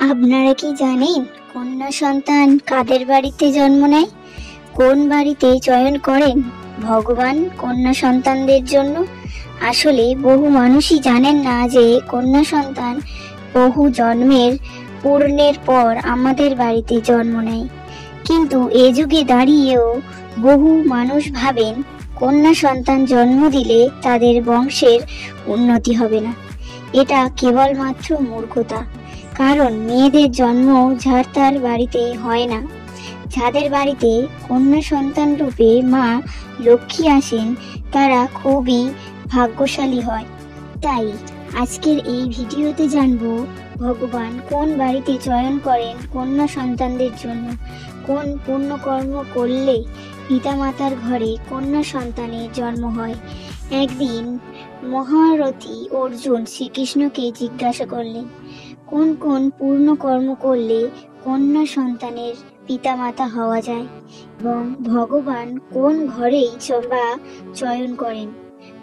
আপনারা কি জানেন কন্যা সন্তান কাদের বাড়িতে জন্ম নেয়? কোন বাড়িতে চয়ন করেন ভগবান কন্যা সন্তানদের জন্য? আসলে বহু মানুষই জানেন না যে কন্যা সন্তান বহু জন্মের পূর্ণের পর আমাদের বাড়িতে জন্ম নেয়। কিন্তু এ যুগে দাঁড়িয়েও বহু মানুষ ভাবেন কন্যা সন্তান জন্ম দিলে তাদের বংশের উন্নতি হবে না। এটা কেবলমাত্র মূর্খতা। কারণ মেয়েদের জন্ম যার তার বাড়িতে হয় না। যাদের বাড়িতে কন্যা সন্তান রূপে মা লক্ষ্মী আসেন তারা খুবই ভাগ্যশালী হয়। তাই আজকের এই ভিডিওতে জানবো ভগবান কোন বাড়িতে চয়ন করেন কন্যা সন্তানদের জন্য, কোন পুণ্যকর্ম করলে পিতামাতার ঘরে কন্যা সন্তানের জন্ম হয়। একদিন মহারথী অর্জুন শ্রীকৃষ্ণকে জিজ্ঞাসা করলেন, কোন কোন পূর্ণ কর্ম করলে কন্যা সন্তানের পিতামাতা হওয়া যায় এবং ভগবান কোন ঘরেই বা চয়ন করেন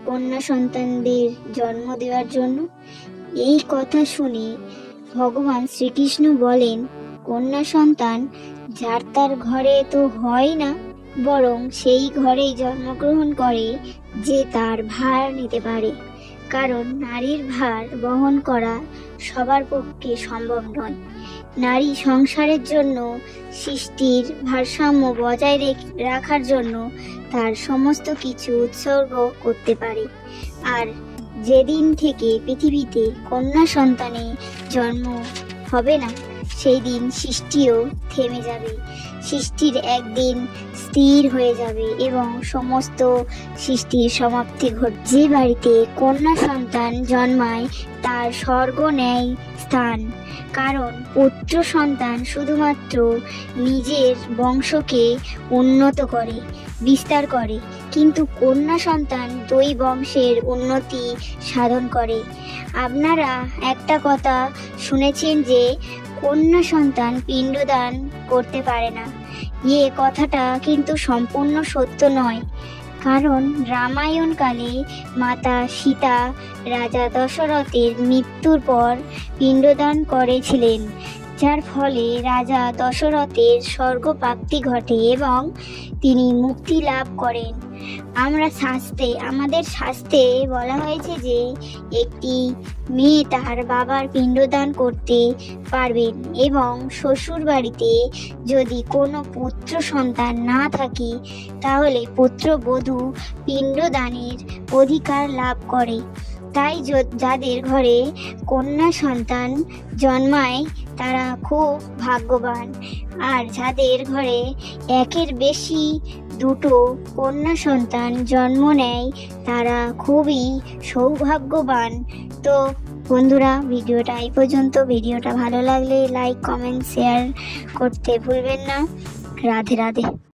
কন্যা সন্তানদের জন্ম দেওয়ার জন্য। এই কথা শুনে ভগবান শ্রীকৃষ্ণ বলেন, কন্যা সন্তান যার তার ঘরে তো হয় না, বরং সেই ঘরেই জন্মগ্রহণ করে যে তার ভার নিতে পারে। কারণ নারীর ভার বহন করা সবার পক্ষে সম্ভব নয়। নারী সংসারের জন্য সৃষ্টির ভারসাম্য বজায় রাখার জন্য তার সমস্ত কিছু উৎসর্গ করতে পারে। আর যেদিন থেকে পৃথিবীতে কন্যা সন্তানের জন্ম হবে না, সেই দিন সৃষ্টিও থেমে যাবে। সৃষ্টির একদিন স্থির হয়ে যাবে এবং সমস্ত সৃষ্টির সমাপ্তি ঘটবে। যে বাড়িতে কন্যা সন্তান জন্মায় তার স্বর্গ ন্যায় স্থান। কারণ পুত্র সন্তান শুধুমাত্র নিজের বংশকে উন্নত করে, বিস্তার করে, কিন্তু কন্যা সন্তান দুই বংশের উন্নতি সাধন করে। আপনারা একটা কথা শুনেছেন যে কন্যা সন্তান পিণ্ডদান করতে পারে না। কথাটা কিন্তু সম্পূর্ণ সত্য নয়। কারণ রামায়ণ কালে মাতা সীতা রাজা দশরথের মৃত্যুর পর পিণ্ডদান করেছিলেন, যার ফলে রাজা দশরথের স্বর্গপ্রাপ্তি ঘটে এবং তিনি মুক্তি লাভ করেন। আমাদের শাস্ত্রে বলা হয়েছে যে একটি মেয়ে তার বাবার পিণ্ডদান করতে পারবেন এবং শ্বশুর বাড়িতে যদি কোনো পুত্র সন্তান না থাকে তাহলে পুত্রবধূ পিণ্ডদানের অধিকার লাভ করে। তাই যাদের ঘরে কন্যা সন্তান জন্মায় তারা খুব ভাগ্যবান, আর যাদের ঘরে একের বেশি দুটো কন্যা সন্তান জন্ম নেয় তারা খুবই সৌভাগ্যবান। তো বন্ধুরা, ভিডিওটা এই পর্যন্ত। ভিডিওটা ভালো লাগলে লাইক, কমেন্ট, শেয়ার করতে ভুলবেন না। রাধে রাধে।